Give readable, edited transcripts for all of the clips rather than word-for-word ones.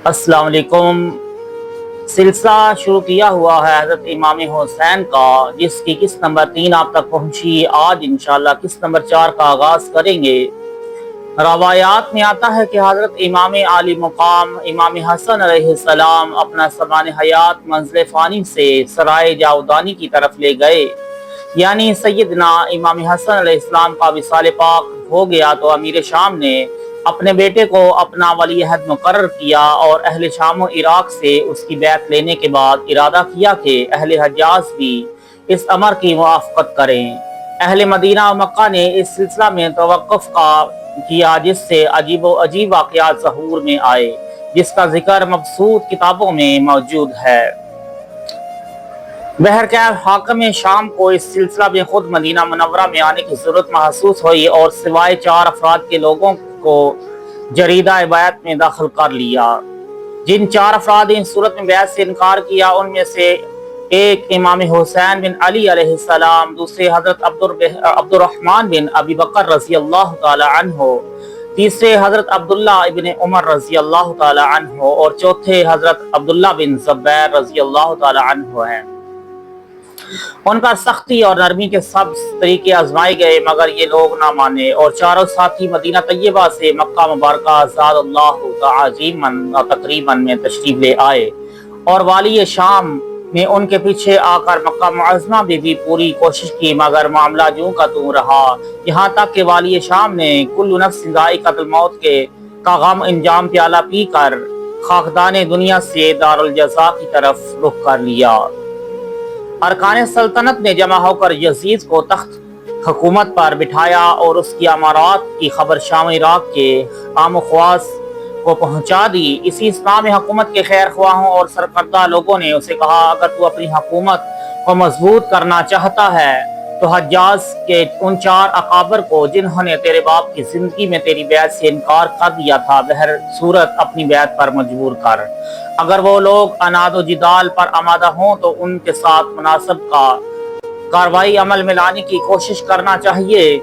अस्सलाम वालेकुम। सिलसिला शुरू किया हुआ है हज़रत इमाम हुसैन का, जिसकी किस्त नंबर 3 आप तक पहुंची। आज इंशाअल्लाह किस्त नंबर 4 का आगाज करेंगे। रवायात में आता है कि हज़रत इमाम आली मुकाम इमाम हसन अलैहिस्सलाम अपना समान हयात मंज़िल फ़ानी से सराय जाउदानी की तरफ ले गए, यानी सैयदना इमाम हसन अलैहिस्सलाम का विसाल पाक हो गया तो अमीर शाम ने अपने बेटे को अपना वली अहद मुकर्रर किया और अहले शाम व इराक से उसकी बैत लेने के बाद इरादा किया कि अहले हजाज भी इस अमर की मुआफ़क़त करें। अहले मदीना व मक्का ने इस सिलसिला में तवक्कुफ़ का किया, जिससे अजीब व अजीब वाक़यात ज़हूर में आए, जिसका जिक्र मबसूत किताबों में मौजूद है। बहरकैफ हाकिम शाम को इस सिलसिला में खुद मदीना मुनव्वरा में आने की ज़रूरत महसूस हुई और सिवाय 4 अफराद के लोगों को जरीदा बैत में दाखिल कर लिया। जिन 4 अफराद ने इस सूरत में बैत से इनकार किया, उनमें से एक इमाम हुसैन बिन अली अलैहिस्सलाम, दूसरे हजरत अब्दुर्रहमान बिन अबी बकर रज़ी अल्लाह ताला अन्हो, तीसरे हजरत अब्दुल्ला इब्न उमर रज़ी अल्लाह ताला अन्हो और चौथे हजरत अब्दुल्ला बिन ज़ुबैर रज़ी अल्लाह ताला अन्हो हैं। उन पर सख्ती और नरमी के सब तरीके आजमाए गए, मगर ये लोग ना माने और चारों साथी मदीना तैयबा से मक्का मुबारक ज़ादल्लाहु तआज़ीमन तकरीबन में तशरीफ ले आए और वाली शाम ने उनके पीछे आकर मक्का मुअज़्ज़मा में भी पूरी कोशिश की, मगर मामला यूं का त्यों रहा। यहाँ तक कि वाली शाम ने कुल्लु नफ्सिन ज़ाइक़तुल मौत के का गम इंजाम प्याला पी कर खाकदाने दुनिया से दारुल जज़ा की तरफ रुख कर लिया। अरकान सल्तनत ने जमा होकर यजीद को तख्त हुकूमत पर बिठाया और उसकी अमारात की खबर शाम इराक के आम ख्वास को पहुंचा दी। इसी इस्लाम में हुकूमत के खैर ख्वाहों और सरकर्दा लोगों ने उसे कहा, अगर तू अपनी हुकूमत को मजबूत करना चाहता है तो हज्जाज के उन 4 अकाबर को, जिन्होंने तेरे बाप की जिंदगी में तेरी बैत से इनकार कर दिया था, बहर सूरत अपनी बैत पर मजबूर कर। अगर वो लोग अनादो जिदाल पर आमादा हों तो उनके साथ मुनासिब का कार्रवाई अमल में लाने की कोशिश करना चाहिए।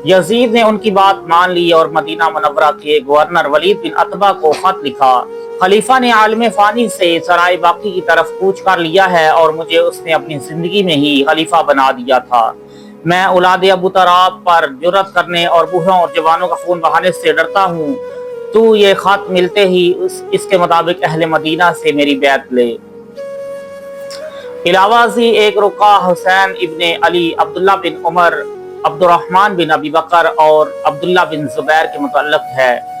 यजीद ने उनकी बात मान ली और मदीना मुनव्वरा के गवर्नर वलीद बिन अतबा को खत लिखा, खलीफा ने आलम फानी से सराय बाकी की तरफ कूच कर लिया है और मुझे उसने अपनी जिंदगी में ही खलीफा बना दिया था। मैं औलाद अबू तराब पर जुर्रत करने और बूढ़ों और जवानों का खून बहाने से डरता हूँ। तू ये खत मिलते ही इसके मुताबिक अहले मदीना से मेरी बैत ले। इलावा से एक रुका हुसैन इब्ने अली, अब्दुल्ला बिन उमर, अब्दुर्रहमान बिन अबी बकर और अब्दुल्ला बिन ज़ुबैर के मुतल्लक है।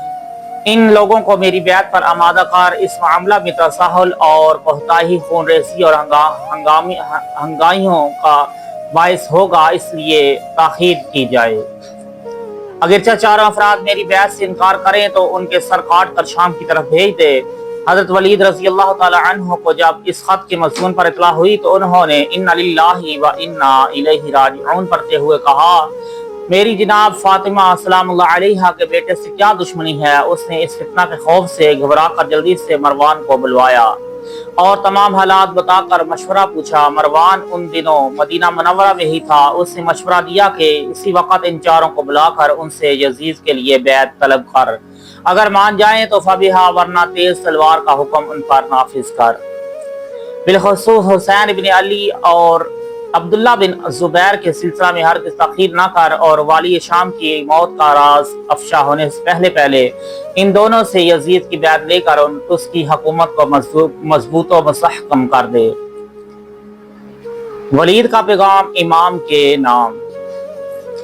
इन लोगों को मेरी बैत पर आमादा कर। इस मामला में तसाहुल और कोताही खून रेसी और हंगाइयों का बायस होगा, इसलिए ताखीर की जाए। अगरचे 4 अफराद मेरी बैत से इनकार करें तो उनके सर काट कर शाम की तरफ भेज दे। हजरत वलीद रज़ी अल्लाह ताला अन्हु को जब इस खत के मज़मून पर इत्तला हुई तो उन्होंने इन्ना लिल्लाहि व इन्ना इलैहि राजिऊन पढ़ते हुए कहा, मेरी जनाब फातिमा सलामुल्लाह अलैहा के बेटे से क्या दुश्मनी है। उसने इस फितना के खौफ से घबरा कर जल्दी से मरवान को बुलवाया और तमाम हालात बताकर मशवरा पूछा। मरवान उन दिनों मदीना मुनव्वरा में ही था। उसने मशवरा दिया कि इसी वक्त इन 4 को बुलाकर उनसे यजीद के लिए बैत तलब कर, अगर मान जाएं तो फबिहा, वरना तेज तलवार का हुक्म उन पर नाफिज कर। बिलखुसूस हुसैन इब्न अली और अब्दुल्ला बिन ज़ुबैर के सिलसिला में हरगिज़ तख़ीर न कर और वाली शाम की मौत का राज अफशा होने से पहले इन दोनों से यजीद की बैत लेकर उसकी हुकूमत को मजबूत व मुस्तहकम कर दे। वलीद का पैगाम इमाम के नाम।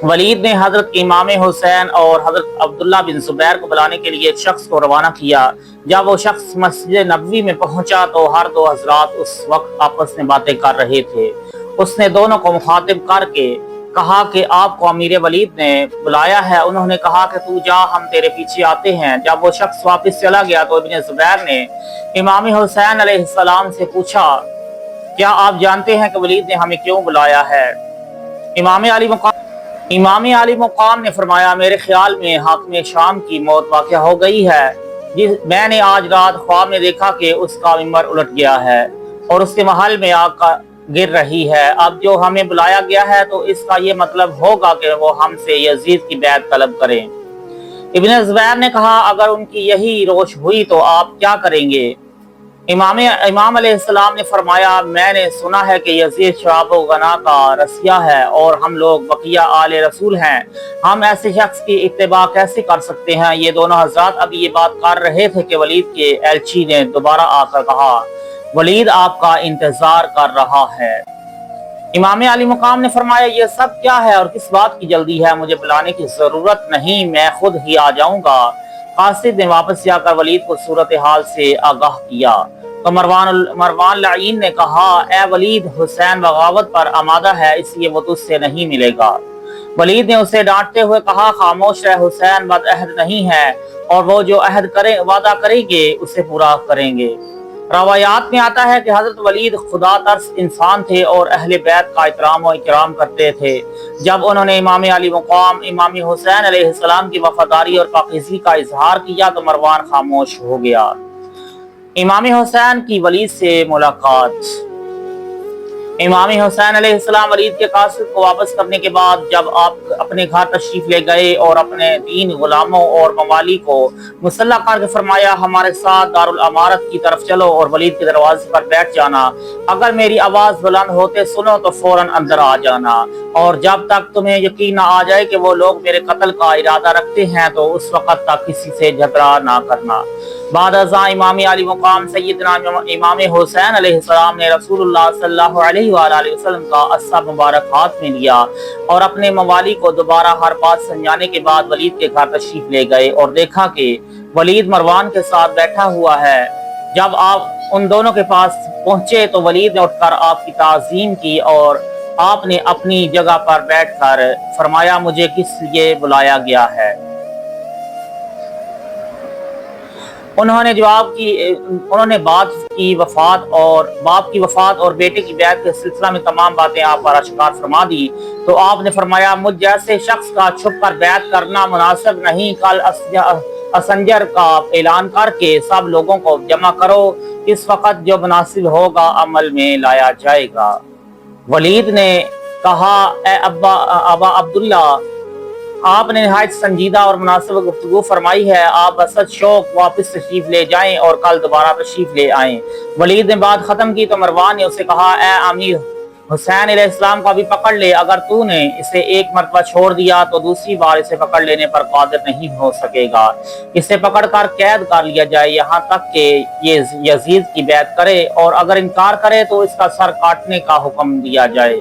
वलीद ने हजरत इमाम हुसैन और हजरत अब्दुल्ला बिन ज़ुबैर को बुलाने के लिए एक शख्स को रवाना किया। जब वो शख्स मस्जिद नबवी में पहुंचा तो हर 2 हजरात उस वक्त आपस में बातें कर रहे थे। उसने दोनों को मुखातिब करके कहा कि आपको अमीर वलीद ने बुलाया है। उन्होंने कहा कि तू जा, हम तेरे पीछे आते हैं। जब वो शख्स वापस चला गया तो इब्न ज़ुबैर ने इमाम हुसैन अलैहिस्सलाम से पूछा, क्या आप जानते हैं कि वलीद ने हमें क्यों बुलाया है? इमाम अली मुकाम ने फरमाया, मेरे ख्याल में हाकिम शाम की मौत वाक़या हो गई है। मैंने आज रात ख्वाब में देखा कि उसका मिंबर उलट गया है और उसके महल में आग गिर रही है। अब जो हमें बुलाया गया है तो इसका ये मतलब होगा कि वो हमसे यजीद की बैत तलब करें। ابن زبیر نے کہا اگر ان کی یہی روش ہوئی تو آپ کیا کریں گے؟ امام علیہ السلام نے فرمایا میں نے سنا ہے کہ یزید شراب و غنا کا رسیہ ہے اور ہم لوگ بقیہ آل رسول ہیں، ہم ایسے شخص کی اتباع کیسے کر سکتے ہیں؟ یہ دونوں حضرات ابھی یہ بات کر رہے تھے کہ ولید کے ایلچی نے دوبارہ آ کر کہا ولید آپ کا انتظار کر رہا ہے۔ امام علی مقام نے فرمایا یہ سب کیا ہے اور کس بات کی جلدی ہے؟ مجھے بلانے کی ضرورت نہیں، میں خود ہی آ جاؤں گا۔ قاصد نے واپس جا کر ولید کو صورتحال سے آگاہ کیا تو مروان لعین نے کہا اے ولید، حسین بغاوت پر آمادہ ہے، اس لیے وہ تجھ سے نہیں ملے گا۔ ولید نے اسے ڈانٹتے ہوئے کہا خاموش رہ، حسین بد عہد نہیں ہے اور وہ جو وعدہ کریں گے اسے پورا کریں گے۔ روایات میں آتا ہے کہ حضرت ولید خدا ترس انسان تھے اور اہل بیت کا احترام و اکرام کرتے تھے۔ جب انہوں نے امام علی مقام امام حسین علیہ السلام کی وفاداری اور پاکیزگی کا اظہار کیا تو مروان خاموش ہو گیا۔ امام حسین کی ولید سے ملاقات۔ امام حسین علیہ السلام ولید کے قاصد کو واپس کرنے کے بعد جب آپ اپنے گھر تشریف لے گئے اور اپنے 3 غلاموں اور موالی کو مسلح کر کے فرمایا ہمارے ساتھ دارالامارت کی طرف چلو اور ولید کے دروازے پر بیٹھ جانا، اگر میری آواز بلند ہوتے سنو تو فوراً اندر آ جانا، اور جب تک تمہیں یقین نہ آ جائے کہ وہ لوگ میرے قتل کا ارادہ رکھتے ہیں تو اس وقت تک کسی سے جھگڑا نہ کرنا۔ بعد ازاں امام علی مقام سیدنا امام حسین علیہ السلام نے رسول اللہ صلی اللہ علیہ وآلہ وسلم کا عصا مبارک ہاتھ میں لیا اور اپنے موالی کو دوبارہ ہر بات سمجھانے کے بعد ولید کے گھر تشریف لے گئے اور دیکھا کہ ولید مروان کے ساتھ بیٹھا ہوا ہے۔ جب آپ ان دونوں کے پاس پہنچے تو ولید نے اٹھ کر آپ کی تعظیم کی اور آپ نے اپنی جگہ پر بیٹھ کر فرمایا مجھے کس لیے بلایا گیا ہے؟ انہوں نے باپ کی وفات اور بیٹے کی بیعت کے سلسلہ میں تمام باتیں آپ پر اشکار فرما دی تو آپ نے فرمایا مجھ جیسے شخص کا چھپ کر بیعت کرنا مناسب نہیں، کل اسنجر کا اعلان کر کے سب لوگوں کو جمع کرو، اس وقت جو مناسب ہوگا عمل میں لایا جائے گا۔ ولید نے کہا اے ابا عبداللہ، آپ نے نہایت سنجیدہ اور مناسب گفتگو فرمائی ہے، آپ بسط شوق واپس تشریف لے جائیں اور کل دوبارہ تشریف لے آئیں۔ ولید نے بات ختم کی تو مروان نے اسے کہا اے امیر، حسین علیہ السلام کو بھی پکڑ لے، اگر تو نے اسے ایک مرتبہ چھوڑ دیا تو دوسری بار اسے پکڑ لینے پر قادر نہیں ہو سکے گا، اسے پکڑ کر قید کر لیا جائے یہاں تک کہ یہ یزید کی بیعت کرے، اور اگر انکار کرے تو اس کا سر کاٹنے کا حکم دیا جائے۔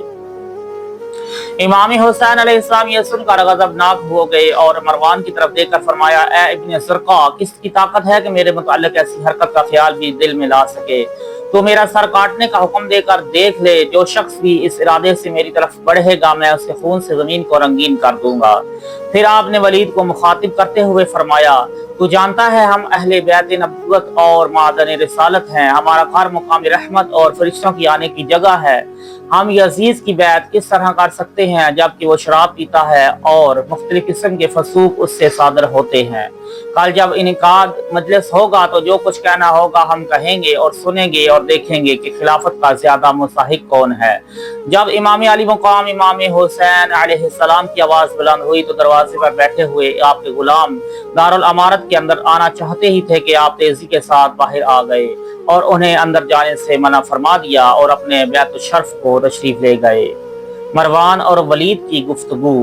امام حسین علیہ السلام یہ سن کر غضبناک ہو گئے اور مروان کی طرف دیکھ کر فرمایا اے ابن زرقہ، کس کی طاقت ہے کہ میرے متعلق ایسی حرکت کا خیال بھی دل میں لا سکے؟ تو میرا سر کاٹنے کا حکم دے کر دیکھ لے، جو شخص بھی اس ارادے سے میری طرف بڑھے گا میں اس کے خون سے زمین کو رنگین کر دوں گا۔ پھر آپ نے ولید کو مخاطب کرتے ہوئے فرمایا تو جانتا ہے ہم اہل بیت نبوت اور معدن رسالت ہیں، ہمارا گھر مقام رحمت اور فرشتوں کی آنے کی جگہ ہے، ہم یزید کی بیعت کس طرح کر سکتے ہیں جبکہ وہ شراب پیتا ہے اور مختلف قسم کے فسوق اس سے صادر ہوتے ہیں؟ کل جب انعقاد مجلس ہوگا تو جو کچھ کہنا ہوگا ہم کہیں گے اور سنیں گے اور دیکھیں گے کہ خلافت کا زیادہ مستحق کون ہے۔ جب امام علی مقام امام حسین علیہ السلام کی آواز بلند ہوئی تو دروازے پر بیٹھے ہوئے آپ کے غلام دارالامارت کے اندر آنا چاہتے ہی تھے کہ آپ تیزی کے ساتھ باہر آ گئے اور انہیں اندر جانے سے منع فرما دیا اور اپنے بیت الشرف کو تشریف لے گئے۔ مروان اور ولید کی گفتگو۔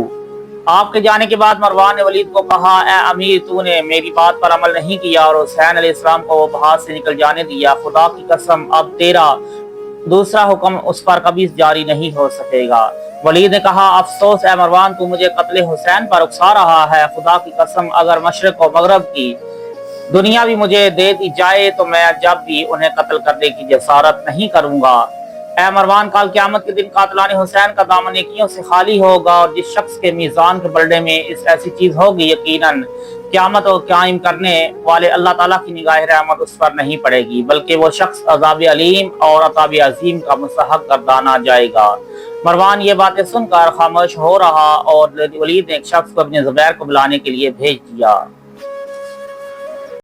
آپ کے جانے کے بعد مروان نے ولید کو کہا اے امیر، تو نے میری بات پر عمل نہیں کیا اور حسین علیہ السلام کو بہار سے نکل جانے دیا، خدا کی قسم اب تیرا دوسرا حکم اس پر کبھی جاری نہیں ہو سکے گا۔ ولید نے کہا افسوس اے مروان، تو مجھے قتل حسین پر اکسا رہا ہے، خدا کی قسم اگر مشرق و مغرب کی دنیا بھی مجھے دے دی جائے تو میں جب بھی انہیں قتل کرنے کی جسارت نہیں کروں گا۔ اے مروان، کل قیامت کے دن قاتلان حسین کا دامن نیکیوں سے خالی ہوگا اور جس شخص کے میزان کے بلڈے میں اس ایسی چیز ہوگی یقیناً قیامت اور قائم کرنے والے اللہ تعالیٰ کی نگاہ رحمت اس پر نہیں پڑے گی، بلکہ وہ شخص عذاب علیم اور عذاب عظیم کا مستحق گردانا جائے گا۔ مروان یہ باتیں سن کر خاموش ہو رہا اور ولید نے ایک شخص کو اپنے زبیر کو بلانے کے لیے بھیج دیا۔